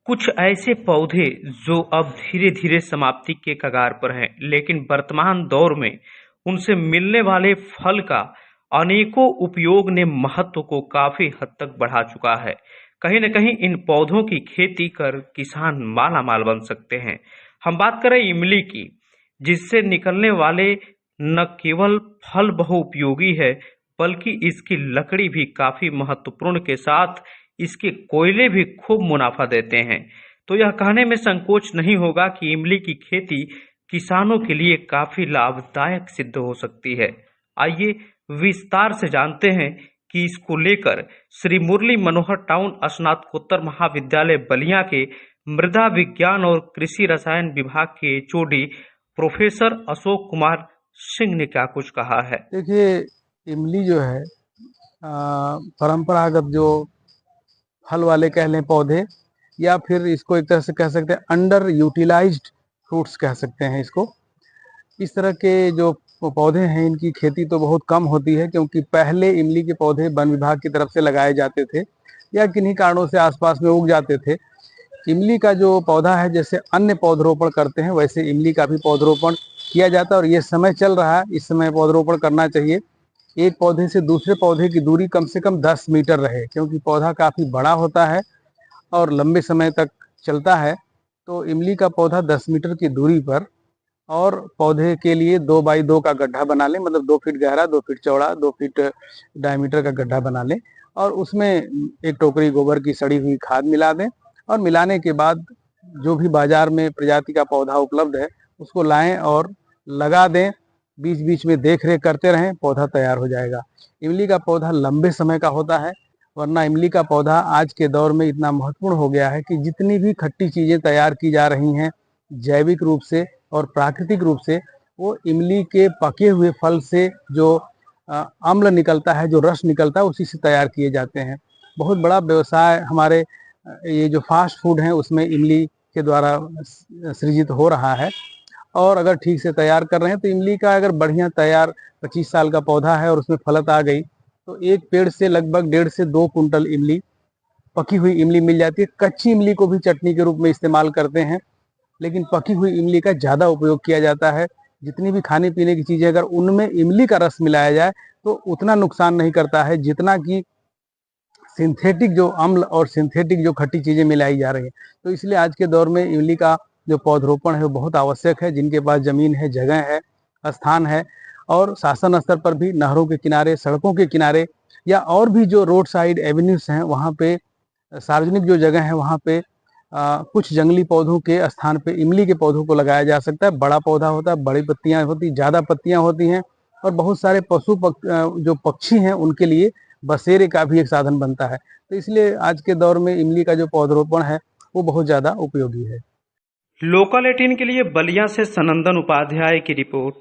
कुछ ऐसे पौधे जो अब धीरे धीरे समाप्ति के कगार पर हैं, लेकिन वर्तमान दौर में उनसे मिलने वाले फल का अनेकों उपयोग ने महत्व को काफी हद तक बढ़ा चुका है। कहीं न कहीं इन पौधों की खेती कर किसान माला माल बन सकते हैं। हम बात करें इमली की, जिससे निकलने वाले न केवल फल बहुउपयोगी है, बल्कि इसकी लकड़ी भी काफी महत्वपूर्ण के साथ इसके कोयले भी खूब मुनाफा देते हैं। तो यह कहने में संकोच नहीं होगा कि इमली की खेती किसानों के लिए काफी लाभदायक सिद्ध हो सकती है। आइए विस्तार से जानते हैं कि इसको लेकर श्री मुरली मनोहर टाउन स्नातकोत्तर महाविद्यालय बलिया के मृदा विज्ञान और कृषि रसायन विभाग के एचओडी प्रोफेसर अशोक कुमार सिंह ने क्या कुछ कहा है। देखिए, इमली जो है परंपरागत जो फल वाले कह लें पौधे, या फिर इसको एक तरह से कह सकते हैं अंडर यूटिलाइज्ड फ्रूट्स कह सकते हैं इसको। इस तरह के जो पौधे हैं इनकी खेती तो बहुत कम होती है, क्योंकि पहले इमली के पौधे वन विभाग की तरफ से लगाए जाते थे या किन्हीं कारणों से आसपास में उग जाते थे। इमली का जो पौधा है, जैसे अन्य पौधरोपण करते हैं वैसे इमली का भी पौधरोपण किया जाता है, और ये समय चल रहा है, इस समय पौधरोपण करना चाहिए। एक पौधे से दूसरे पौधे की दूरी कम से कम 10 मीटर रहे, क्योंकि पौधा काफ़ी बड़ा होता है और लंबे समय तक चलता है। तो इमली का पौधा 10 मीटर की दूरी पर, और पौधे के लिए 2 बाई 2 का गड्ढा बना लें, मतलब 2 फीट गहरा, 2 फीट चौड़ा, 2 फीट डायमीटर का गड्ढा बना लें, और उसमें एक टोकरी गोबर की सड़ी हुई खाद मिला दें, और मिलाने के बाद जो भी बाजार में प्रजाति का पौधा उपलब्ध है उसको लाएं और लगा दें। बीच बीच में देख रेख करते रहें, पौधा तैयार हो जाएगा। इमली का पौधा लंबे समय का होता है, वरना इमली का पौधा आज के दौर में इतना महत्वपूर्ण हो गया है कि जितनी भी खट्टी चीज़ें तैयार की जा रही हैं जैविक रूप से और प्राकृतिक रूप से, वो इमली के पके हुए फल से जो अम्ल निकलता है, जो रस निकलता है, उसी से तैयार किए जाते हैं। बहुत बड़ा व्यवसाय हमारे ये जो फास्ट फूड हैं उसमें इमली के द्वारा सृजित हो रहा है। और अगर ठीक से तैयार कर रहे हैं तो इमली का अगर बढ़िया तैयार 25 साल का पौधा है और उसमें फलत आ गई तो एक पेड़ से लगभग 1.5 से 2 कुंटल इमली, पकी हुई इमली मिल जाती है। कच्ची इमली को भी चटनी के रूप में इस्तेमाल करते हैं, लेकिन पकी हुई इमली का ज़्यादा उपयोग किया जाता है। जितनी भी खाने पीने की चीज़ें अगर उनमें इमली का रस मिलाया जाए तो उतना नुकसान नहीं करता है जितना कि सिंथेटिक जो अम्ल और सिंथेटिक जो खट्टी चीज़ें मिलाई जा रही हैं। तो इसलिए आज के दौर में इमली का जो पौधरोपण है वो बहुत आवश्यक है। जिनके पास ज़मीन है, जगह है, स्थान है, और शासन स्तर पर भी नहरों के किनारे, सड़कों के किनारे, या और भी जो रोड साइड एवेन्यूज हैं वहाँ पे, सार्वजनिक जो जगह है वहाँ पे कुछ जंगली पौधों के स्थान पे इमली के पौधों को लगाया जा सकता है। बड़ा पौधा होता है, बड़ी पत्तियां होती, ज़्यादा पत्तियां होती हैं, और बहुत सारे जो पक्षी हैं उनके लिए बसेरे का भी एक साधन बनता है। तो इसलिए आज के दौर में इमली का जो पौधरोपण है वो बहुत ज़्यादा उपयोगी है। लोकल 18 के लिए बलिया से सनंदन उपाध्याय की रिपोर्ट।